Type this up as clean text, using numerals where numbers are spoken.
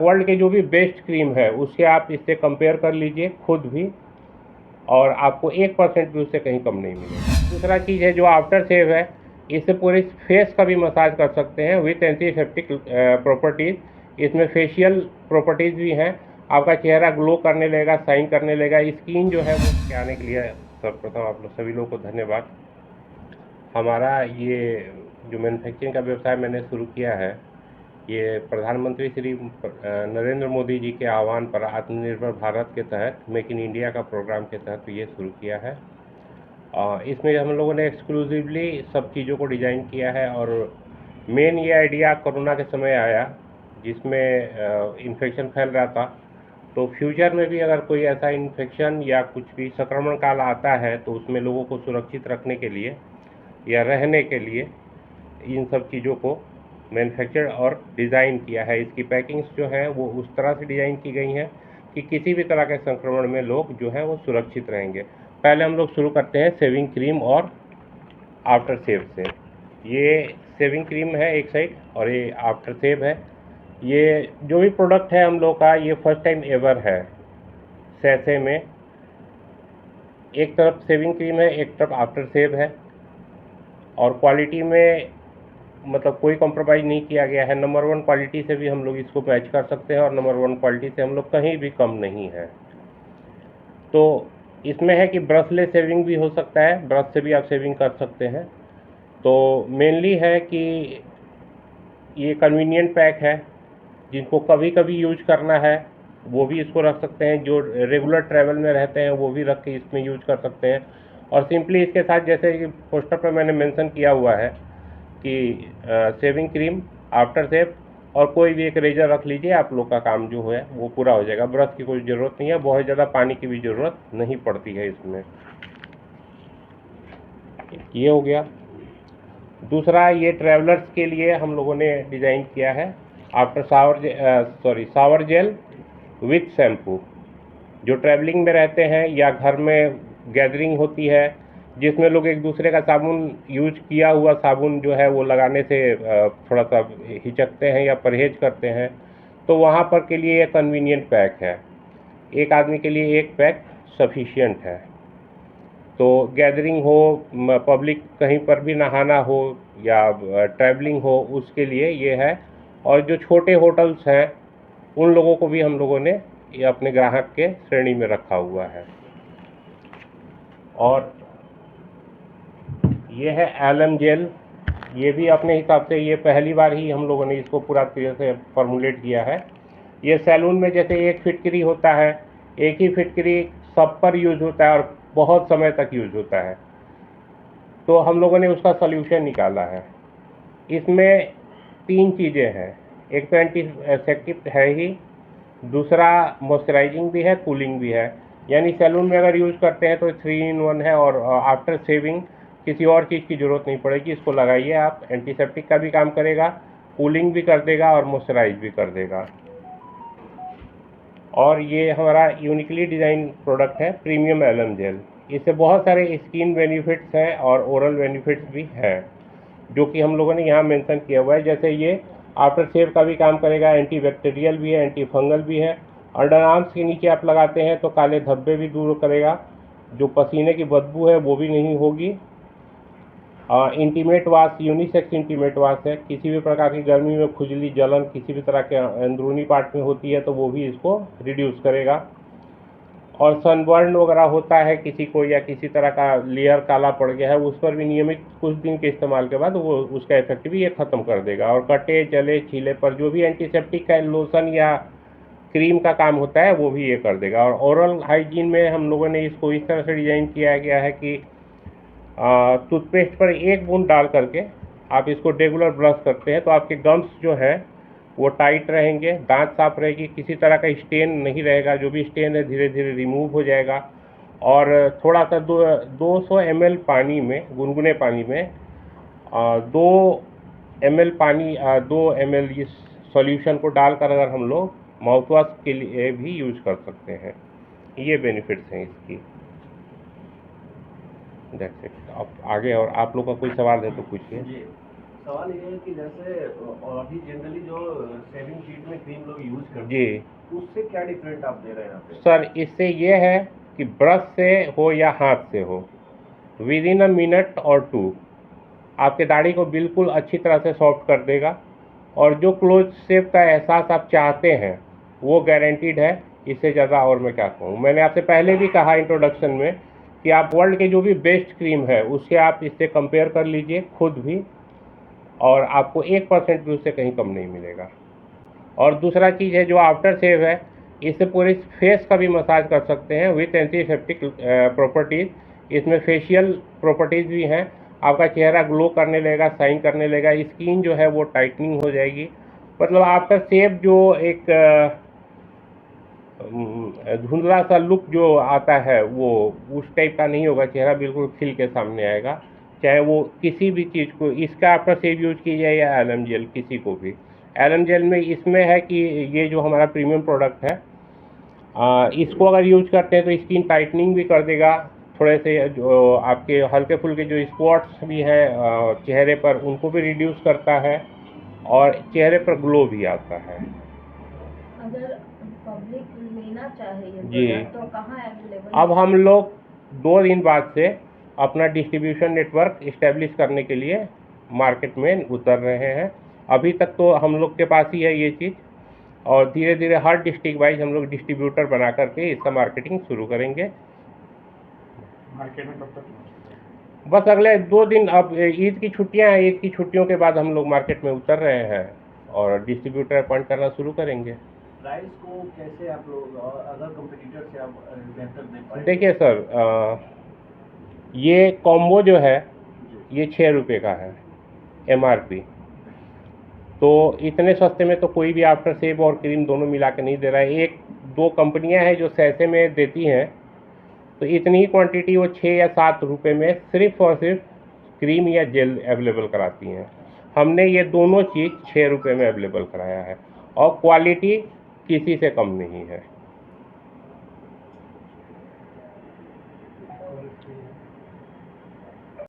World के जो भी बेस्ट क्रीम है उससे आप इससे कंपेयर कर लीजिए खुद भी, और आपको 1% भी उससे कहीं कम नहीं मिलेगा। दूसरा चीज़ है जो आफ्टर सेव है, इससे पूरे फेस का भी मसाज कर सकते हैं विथ एंटीसेप्टिक प्रॉपर्टीज़। इसमें फेशियल प्रॉपर्टीज़ भी हैं, आपका चेहरा ग्लो करने लगेगा, शाइन करने लगेगा। स्किन जो है वो आने के लिए सर्वप्रथम आप लोग सभी लोगों को धन्यवाद। हमारा ये जो मैन्युफैक्चरिंग का व्यवसाय मैंने शुरू किया है, ये प्रधानमंत्री श्री नरेंद्र मोदी जी के आह्वान पर आत्मनिर्भर भारत के तहत मेक इन इंडिया का प्रोग्राम के तहत ये शुरू किया है। इसमें हम लोगों ने एक्सक्लूसिवली सब चीज़ों को डिज़ाइन किया है, और मेन ये आइडिया कोरोना के समय आया जिसमें इन्फेक्शन फैल रहा था। तो फ्यूचर में भी अगर कोई ऐसा इन्फेक्शन या कुछ भी संक्रमण काल आता है तो उसमें लोगों को सुरक्षित रखने के लिए या रहने के लिए इन सब चीज़ों को मैन्युफैक्चर और डिज़ाइन किया है। इसकी पैकिंग्स जो है वो उस तरह से डिज़ाइन की गई हैं कि किसी भी तरह के संक्रमण में लोग जो है वो सुरक्षित रहेंगे। पहले हम लोग शुरू करते हैं शेविंग क्रीम और आफ्टर शेव से। ये शेविंग क्रीम है एक साइड और ये आफ्टर शेव है। ये जो भी प्रोडक्ट है हम लोग का ये फर्स्ट टाइम एवर है। सैसे में एक तरफ शेविंग क्रीम है, एक तरफ आफ्टर शेव है, और क्वालिटी में मतलब कोई कॉम्प्रोमाइज़ नहीं किया गया है। नंबर 1 क्वालिटी से भी हम लोग इसको मैच कर सकते हैं और नंबर 1 क्वालिटी से हम लोग कहीं भी कम नहीं है। तो इसमें है कि ब्रशलेस शेविंग भी हो सकता है, ब्रश से भी आप शेविंग कर सकते हैं। तो मेनली है कि ये कन्वीनियंट पैक है, जिनको कभी कभी यूज करना है वो भी इसको रख सकते हैं, जो रेगुलर ट्रैवल में रहते हैं वो भी रख के इसमें यूज कर सकते हैं। और सिंपली इसके साथ जैसे कि पोस्टर पर मैंने मेंशन किया हुआ है कि शेविंग क्रीम, आफ्टर शेव और कोई भी एक रेजर रख लीजिए, आप लोग का काम जो है वो पूरा हो जाएगा। ब्रश की कोई ज़रूरत नहीं है, बहुत ज़्यादा पानी की भी ज़रूरत नहीं पड़ती है इसमें। ये हो गया। दूसरा, ये ट्रैवलर्स के लिए हम लोगों ने डिज़ाइन किया है after shower gel with shampoo. जो ट्रैवलिंग में रहते हैं या घर में गैदरिंग होती है जिसमें लोग एक दूसरे का साबुन, यूज किया हुआ साबुन जो है वो लगाने से थोड़ा सा हिचकते हैं या परहेज करते हैं, तो वहाँ पर के लिए एक कन्वीनियंट पैक है। एक आदमी के लिए एक पैक सफिशिएंट है। तो गैदरिंग हो, पब्लिक कहीं पर भी नहाना हो या ट्रैवलिंग हो, उसके लिए ये है। और जो छोटे होटल्स हैं उन लोगों को भी हम लोगों ने ये अपने ग्राहक के श्रेणी में रखा हुआ है। और ये है एलम जेल। ये भी अपने हिसाब से ये पहली बार ही हम लोगों ने इसको पूरा तरह से फॉर्मुलेट किया है। ये सैलून में जैसे एक फिटकरी होता है, एक ही फिटकरी सब पर यूज होता है और बहुत समय तक यूज होता है, तो हम लोगों ने उसका सॉल्यूशन निकाला है। इसमें 3 चीज़ें हैं, एक तो एंटीसेप्टिक है ही, दूसरा मॉइस्चराइजिंग भी है, कूलिंग भी है। यानी सैलून में अगर यूज़ करते हैं तो 3 इन 1 है, और आफ्टर शेविंग किसी और चीज़ की ज़रूरत नहीं पड़ेगी। इसको लगाइए आप, एंटीसेप्टिक का भी काम करेगा, कूलिंग भी कर देगा और मॉइस्चराइज भी कर देगा। और ये हमारा यूनिकली डिज़ाइन प्रोडक्ट है प्रीमियम एलम जेल। इससे बहुत सारे स्किन बेनिफिट्स हैं और ओरल बेनिफिट्स भी हैं जो कि हम लोगों ने यहाँ मेंशन किया हुआ है। जैसे ये आफ्टर शेव का भी काम करेगा, एंटीबैक्टीरियल भी है, एंटी फंगल भी है। अंडर आर्म्स के नीचे आप लगाते हैं तो काले धब्बे भी दूर करेगा, जो पसीने की बदबू है वो भी नहीं होगी। Intimate wash, unisex intimate wash है। किसी भी प्रकार की गर्मी में खुजली, जलन किसी भी तरह के अंदरूनी पार्ट में होती है तो वो भी इसको रिड्यूस करेगा। और सनबर्न वगैरह होता है किसी को, या किसी तरह का लेयर काला पड़ गया है, उस पर भी नियमित कुछ दिन के इस्तेमाल के बाद वो उसका इफेक्ट भी ये ख़त्म कर देगा। और कटे जले छीले पर जो भी एंटीसेप्टिक का लोशन या क्रीम का काम होता है वो भी ये कर देगा। और ओरल हाइजीन में हम लोगों ने इसको इस तरह से डिज़ाइन किया गया है कि टूथपेस्ट पर एक बूंद डाल करके आप इसको रेगुलर ब्रश करते हैं तो आपके गम्स जो है वो टाइट रहेंगे, दांत साफ रहेगी, किसी तरह का स्टेन नहीं रहेगा। जो भी स्टेन है धीरे धीरे रिमूव हो जाएगा। और थोड़ा सा 200 ml पानी में, गुनगुने पानी में 2 ml पानी 2 ml इस सॉल्यूशन को डालकर अगर हम लोग माउथ वॉश के लिए भी यूज कर सकते हैं। ये बेनिफिट्स हैं इसकी। That's it. अब आगे और आप लोग का कोई सवाल है तो पूछिए। सवाल ये है कि जैसे और अभी जनरली जो शेविंग शीट में क्रीम लोग यूज करते जी हैं उससे क्या डिफरेंट आप दे रहे हैं यहाँ पे? सर, इससे ये है कि ब्रश से हो या हाथ से हो, विद इन अ मिनट और टू आपके दाढ़ी को बिल्कुल अच्छी तरह से सॉफ्ट कर देगा, और जो क्लोज शेव का एहसास आप चाहते हैं वो गारंटीड है। इससे ज़्यादा और मैं क्या कहूँ। मैंने आपसे पहले भी कहा इंट्रोडक्शन में कि आप वर्ल्ड के जो भी बेस्ट क्रीम है उससे आप इससे कंपेयर कर लीजिए खुद भी, और आपको 1% भी उससे कहीं कम नहीं मिलेगा। और दूसरा चीज़ है जो आफ्टर शेव है, इससे पूरे फेस का भी मसाज कर सकते हैं विथ एंटीसेप्टिक प्रॉपर्टीज़। इसमें फेशियल प्रॉपर्टीज़ भी हैं, आपका चेहरा ग्लो करने लगेगा, शाइन करने लगेगा, स्किन जो है वो टाइटनिंग हो जाएगी। मतलब आफ्टर शेव जो एक धुंधला सा लुक जो आता है वो उस टाइप का नहीं होगा, चेहरा बिल्कुल खिल के सामने आएगा। चाहे वो किसी भी चीज़ को, इसका आफ्टर शेव यूज कीजिए या एलम जेल, किसी को भी। एलम जेल में इसमें है कि ये जो हमारा प्रीमियम प्रोडक्ट है, इसको अगर यूज करते हैं तो स्किन टाइटनिंग भी कर देगा, थोड़े से जो आपके हल्के फुल्के जो स्पॉट्स भी हैं चेहरे पर उनको भी रिड्यूस करता है, और चेहरे पर ग्लो भी आता है। अगर पब्लिक लेना चाहे ये जी। प्रोडक्ट तो कहाँ अवेलेबल? अब हम लोग 2 दिन बाद से अपना डिस्ट्रीब्यूशन नेटवर्क इस्टेब्लिश करने के लिए मार्केट में उतर रहे हैं। अभी तक तो हम लोग के पास ही है ये चीज़, और धीरे धीरे हर डिस्ट्रिक्ट वाइज हम लोग डिस्ट्रीब्यूटर बना करके इसका मार्केटिंग शुरू करेंगे। मार्केट में कब तक? बस अगले 2 दिन, अब ईद की छुट्टियां हैं, ईद की छुट्टियों के बाद हम लोग मार्केट में उतर रहे हैं और डिस्ट्रीब्यूटर अपॉइंट करना शुरू करेंगे। प्राइस को कैसे आप लोग अदर कंपटीटर से आप बेहतर दे पाएंगे? देखिए सर, ये कॉम्बो जो है ये 6 रुपये का है MRP। तो इतने सस्ते में तो कोई भी आफ्टर शेव और क्रीम दोनों मिला के नहीं दे रहा है। 1-2 कंपनियां हैं जो सैसे में देती हैं, तो इतनी ही क्वांटिटी वो 6 या 7 रुपये में सिर्फ और सिर्फ क्रीम या जेल अवेलेबल कराती हैं। हमने ये दोनों चीज़ 6 रुपये में अवेलेबल कराया है, और क्वालिटी किसी से कम नहीं है।